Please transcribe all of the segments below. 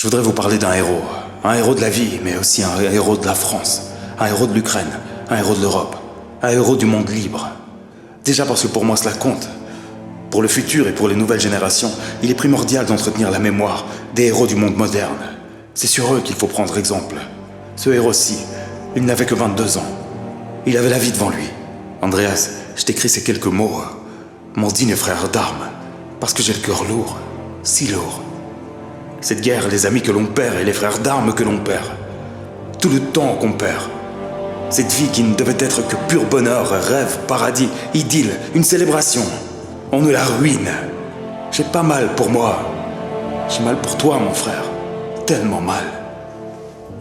Je voudrais vous parler d'un héros. Un héros de la vie, mais aussi un héros de la France. Un héros de l'Ukraine. Un héros de l'Europe. Un héros du monde libre. Déjà parce que pour moi cela compte. Pour le futur et pour les nouvelles générations, il est primordial d'entretenir la mémoire des héros du monde moderne. C'est sur eux qu'il faut prendre exemple. Ce héros-ci, il n'avait que 22 ans. Il avait la vie devant lui. Andreas, je t'écris ces quelques mots. Mon digne frère d'armes. Parce que j'ai le cœur lourd. Si lourd. Cette guerre, les amis que l'on perd et les frères d'armes que l'on perd. Tout le temps qu'on perd. Cette vie qui ne devait être que pur bonheur, rêve, paradis, idylle, une célébration. On nous la ruine. J'ai pas mal pour moi. J'ai mal pour toi, mon frère. Tellement mal.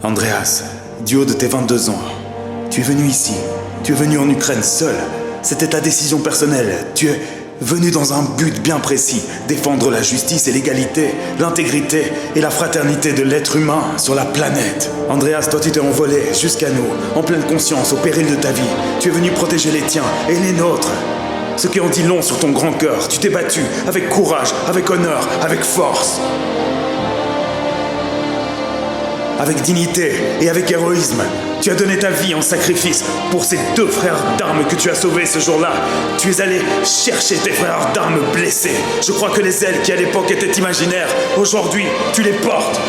Andreas, du haut de tes 22 ans, tu es venu ici. Tu es venu en Ukraine seul. C'était ta décision personnelle. Tu es venu dans un but bien précis. Défendre la justice et l'égalité, l'intégrité et la fraternité de l'être humain sur la planète. Andreas, toi tu t'es envolé jusqu'à nous, en pleine conscience, au péril de ta vie. Tu es venu protéger les tiens et les nôtres. Ce qui en dit long sur ton grand cœur. Tu t'es battu avec courage, avec honneur, avec force. Avec dignité et avec héroïsme. Tu as donné ta vie en sacrifice pour ces 2 frères d'armes que tu as sauvés ce jour-là. Tu es allé chercher tes frères d'armes blessés. Je crois que les ailes qui à l'époque étaient imaginaires, aujourd'hui, tu les portes.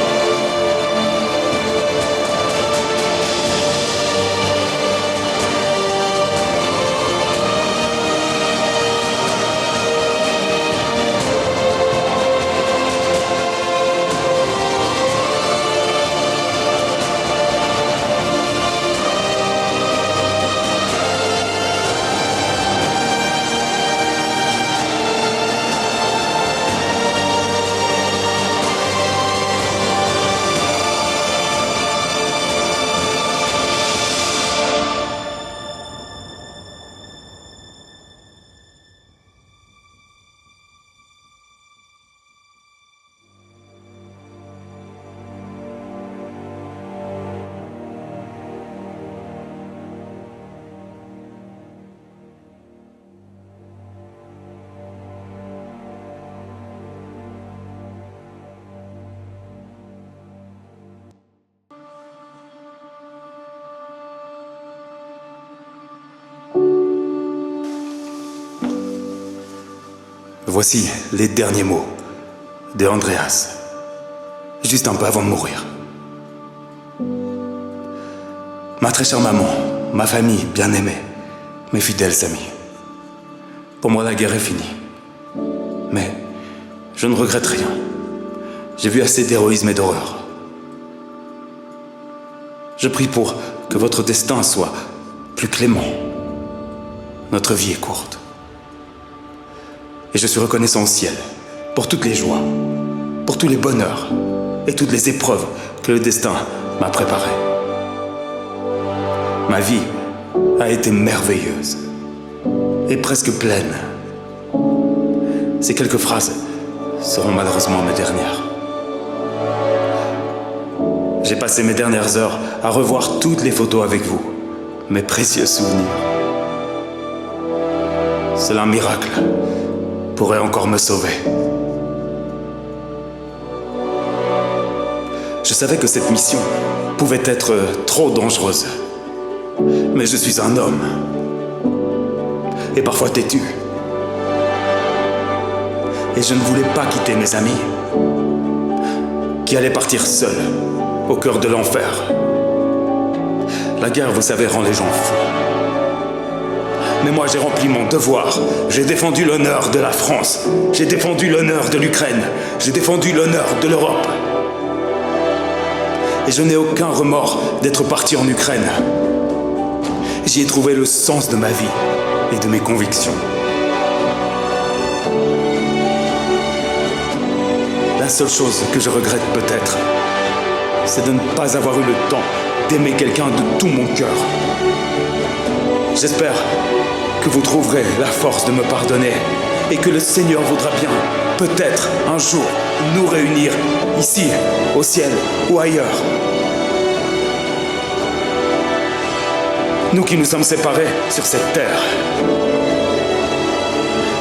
Voici les derniers mots de Andreas, juste un peu avant de mourir. Ma très chère maman, ma famille bien-aimée, mes fidèles amis. Pour moi, la guerre est finie. Mais je ne regrette rien. J'ai vu assez d'héroïsme et d'horreur. Je prie pour que votre destin soit plus clément. Notre vie est courte. Et je suis reconnaissant au ciel pour toutes les joies, pour tous les bonheurs et toutes les épreuves que le destin m'a préparées. Ma vie a été merveilleuse et presque pleine. Ces quelques phrases seront malheureusement mes dernières. J'ai passé mes dernières heures à revoir toutes les photos avec vous, mes précieux souvenirs. C'est un miracle pourrait encore me sauver. Je savais que cette mission pouvait être trop dangereuse. Mais je suis un homme. Et parfois têtu. Et je ne voulais pas quitter mes amis, qui allaient partir seuls, au cœur de l'enfer. La guerre, vous savez, rend les gens fous. Mais moi, j'ai rempli mon devoir. J'ai défendu l'honneur de la France. J'ai défendu l'honneur de l'Ukraine. J'ai défendu l'honneur de l'Europe. Et je n'ai aucun remords d'être parti en Ukraine. J'y ai trouvé le sens de ma vie et de mes convictions. La seule chose que je regrette peut-être, c'est de ne pas avoir eu le temps d'aimer quelqu'un de tout mon cœur. J'espère que vous trouverez la force de me pardonner et que le Seigneur voudra bien, peut-être un jour, nous réunir ici, au ciel ou ailleurs. Nous qui nous sommes séparés sur cette terre.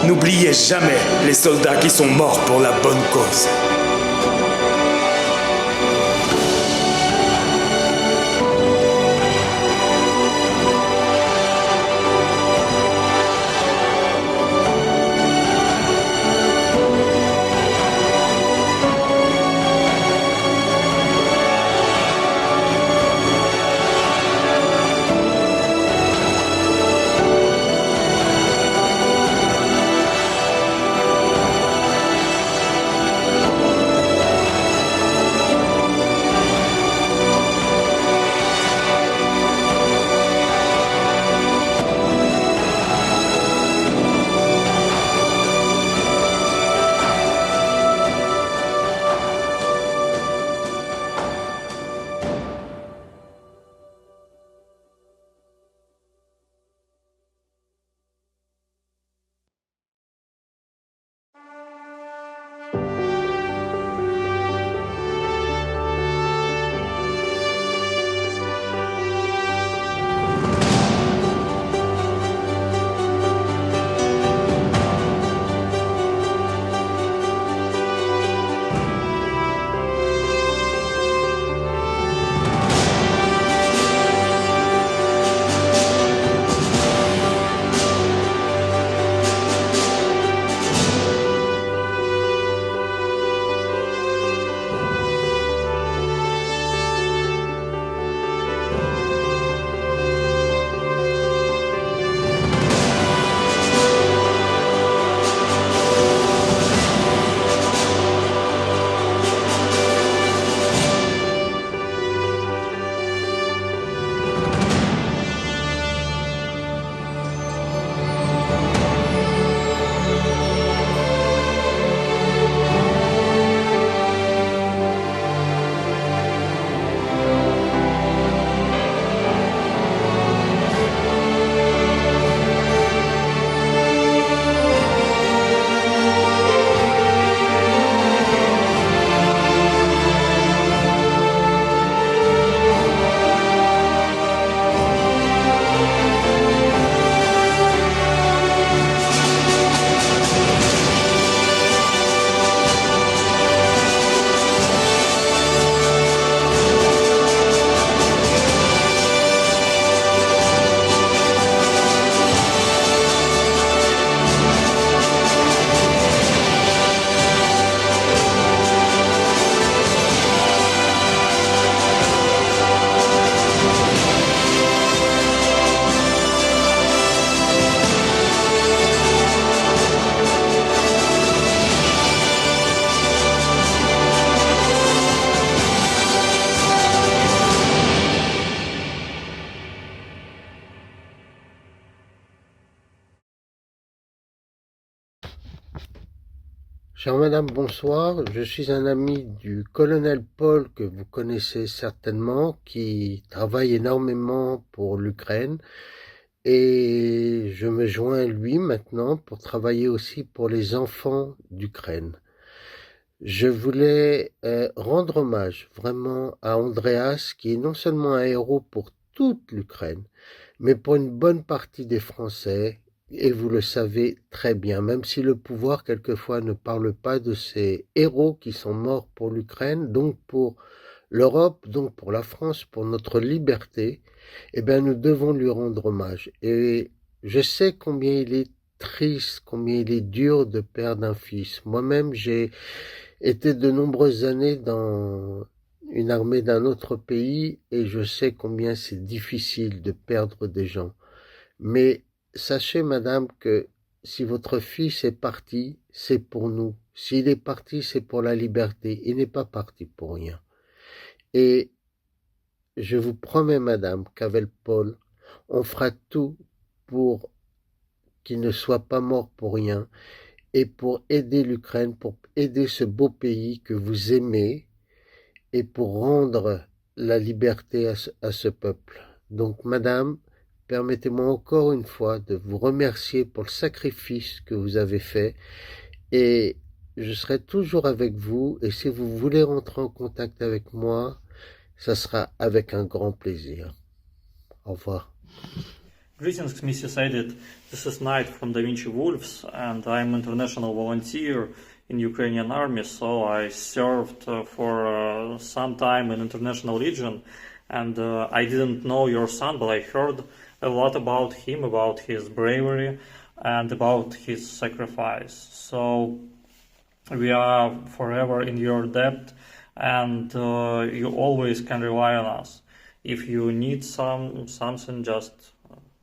N'oubliez jamais les soldats qui sont morts pour la bonne cause. Chère Madame, bonsoir. Je suis un ami du colonel Paul que vous connaissez certainement, qui travaille énormément pour l'Ukraine. Et je me joins à lui maintenant pour travailler aussi pour les enfants d'Ukraine. Je voulais rendre hommage vraiment à Andreas, qui est non seulement un héros pour toute l'Ukraine, mais pour une bonne partie des Français, et vous le savez très bien, même si le pouvoir quelquefois ne parle pas de ces héros qui sont morts pour l'Ukraine, donc pour l'Europe, donc pour la France, pour notre liberté, eh bien nous devons lui rendre hommage. Et je sais combien il est triste, combien il est dur de perdre un fils. Moi-même, j'ai été de nombreuses années dans une armée d'un autre pays et je sais combien c'est difficile de perdre des gens. Mais sachez, madame, que si votre fils est parti, c'est pour nous. S'il est parti, c'est pour la liberté. Il n'est pas parti pour rien. Et je vous promets, madame, qu'avec Paul, on fera tout pour qu'il ne soit pas mort pour rien et pour aider l'Ukraine, pour aider ce beau pays que vous aimez et pour rendre la liberté à ce peuple. Donc, madame, permettez-moi encore une fois de vous remercier pour le sacrifice que vous avez fait et je serai toujours avec vous et si vous voulez rentrer en contact avec moi, ça sera avec un grand plaisir. Au revoir. Greetings, Mrs. Edith. This is Knight from Da Vinci Wolves, and I'm an international volunteer in Ukrainian army. So I served for some time in International Legion, and I didn't know your son, but I heard a lot about him, about his bravery, and about his sacrifice. So we are forever in your debt, and you always can rely on us. If you need something, just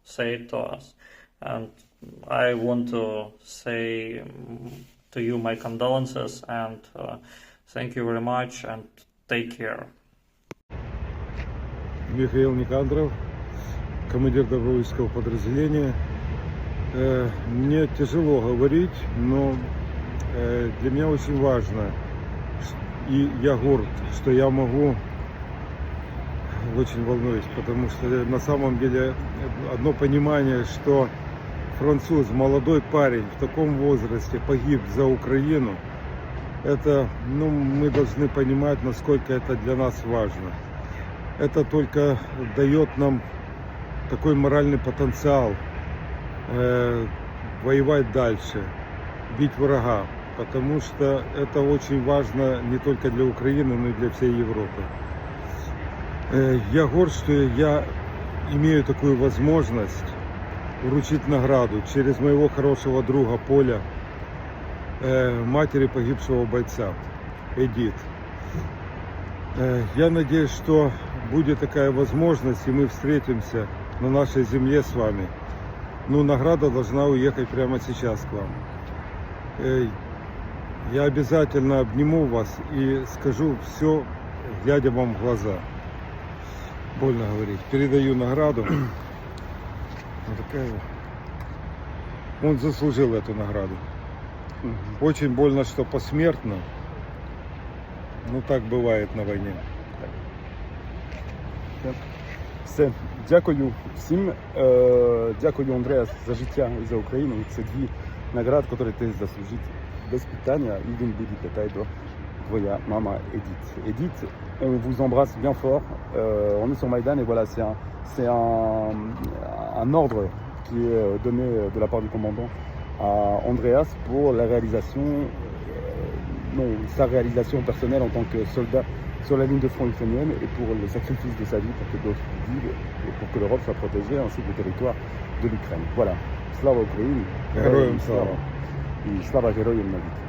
say it to us. And I want to say to you my condolences and thank you very much and take care. Михаил Никандров, командир добровольческого подразделения. Мне тяжело говорить, но для меня очень важно, и я горд, что я могу, очень волнуюсь, потому что на самом деле одно понимание, что француз, молодой парень в таком возрасте погиб за Украину, это, мы должны понимать, насколько это для нас важно. Это только дает нам такой моральный потенциал воевать дальше, бить врага, потому что это очень важно не только для Украины, но и для всей Европы. Я горд, что я имею такую возможность вручить награду через моего хорошего друга Поля, матери погибшего бойца Эдит. Я надеюсь, что будет такая возможность, и мы встретимся на нашей земле с вами. Награда должна уехать прямо сейчас к вам. Я обязательно обниму вас и скажу все, глядя вам в глаза. Больно говорить. Передаю награду. Он заслужил эту награду. Очень больно, что посмертно. Но так бывает на войне. Все. Дякую всім. Дякую, Андреас, за життя і за Україну. Це дві награди, які ти заслужив без питання. І він буде питати до твоя мама Edith. Edith, on vous embrasse bien fort. On est sur Maïdan et voilà, c'est un ordre qui est donné de la part du commandant à Andreas pour la réalisation, sa réalisation personnelle en tant que soldat sur la ligne de front ukrainienne et pour le sacrifice de sa vie pour que d'autres vivent et pour que l'Europe soit protégée ainsi que le territoire de l'Ukraine. Voilà. Slava Ukraine. Героям слава. И слава героям навіки.